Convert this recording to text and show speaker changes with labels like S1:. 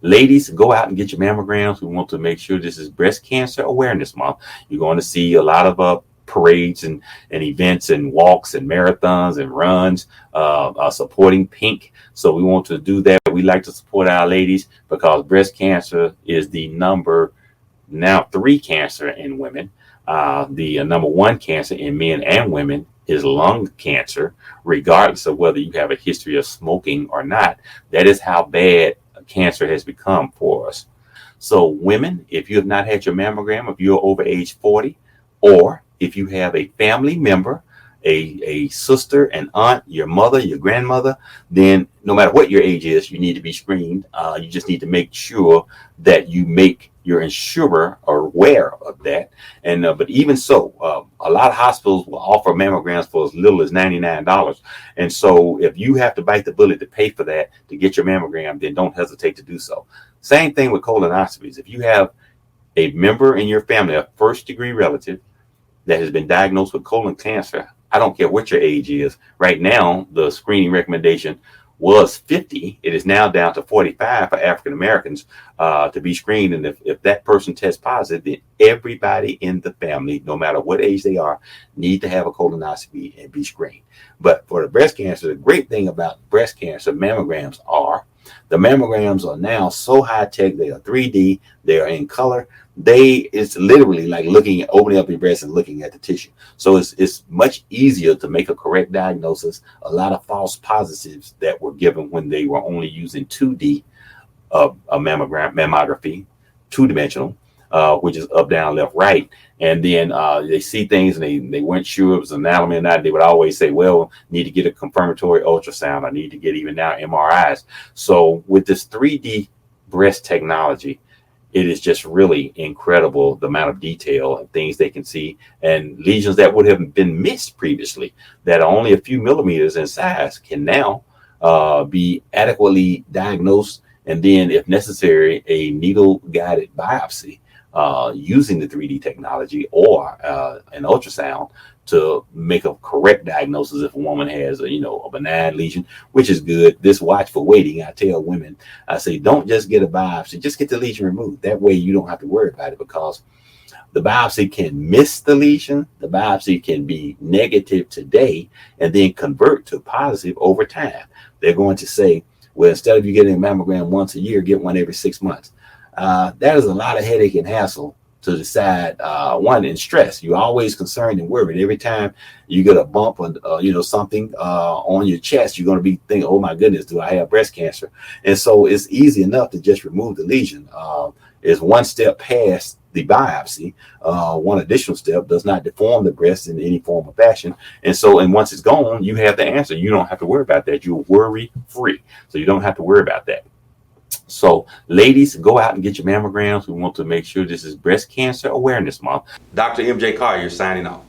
S1: ladies, go out and get your mammograms. We want to make sure this is Breast Cancer Awareness Month. You're going to see a lot of parades and events and walks and marathons and runs supporting pink. So we want to do that. We like to support our ladies because breast cancer is the now 3 cancer in women. The number 1 cancer in men and women is lung cancer, regardless of whether you have a history of smoking or not. That is how bad cancer has become for us. So women, if you have not had your mammogram, if you're over age 40, or if you have a family member, a sister, an aunt, your mother, your grandmother, then no matter what your age is, you need to be screened. You just need to make sure that you make your insurer aware of that. And but even so, a lot of hospitals will offer mammograms for as little as $99. And so if you have to bite the bullet to pay for that to get your mammogram, then don't hesitate to do so. Same thing with colonoscopies. If you have a member in your family, a first-degree relative that has been diagnosed with colon cancer, I don't care what your age is. Right now, the screening recommendation was 50. It is now down to 45 for African Americans to be screened. And if that person tests positive, then everybody in the family, no matter what age they are, need to have a colonoscopy and be screened. But for the breast cancer, the great thing about breast cancer mammograms are the mammograms are now so high tech. They are 3D. They are in color. It's literally like opening up your breast and looking at the tissue. So it's much easier to make a correct diagnosis. A lot of false positives that were given when they were only using 2D a mammography, 2-dimensional, which is up, down, left, right. And then they see things and they weren't sure it was anatomy or not. They would always say, well, need to get a confirmatory ultrasound. I need to get even now MRIs. So with this 3D breast technology, it is just really incredible the amount of detail and things they can see, and lesions that would have been missed previously that are only a few millimeters in size can now be adequately diagnosed. And then if necessary, a needle guided biopsy using the 3D technology or an ultrasound to make a correct diagnosis if a woman has a benign lesion, which is good. This watchful waiting, I tell women, I say, don't just get a biopsy, just get the lesion removed. That way you don't have to worry about it, because the biopsy can miss the lesion. The biopsy can be negative today and then convert to positive over time. They're going to say, well, instead of you getting a mammogram once a year, get one every 6 months. That is a lot of headache and hassle to decide. One, in stress. You're always concerned and worried. Every time you get a bump on, something on your chest, you're going to be thinking, oh my goodness, do I have breast cancer? And so it's easy enough to just remove the lesion. It's one step past the biopsy. One additional step does not deform the breast in any form or fashion. And once it's gone, you have the answer. You don't have to worry about that. You're worry free. So you don't have to worry about that. So ladies, go out and get your mammograms. We want to make sure this is Breast Cancer Awareness Month. Dr. MJ Collier signing off.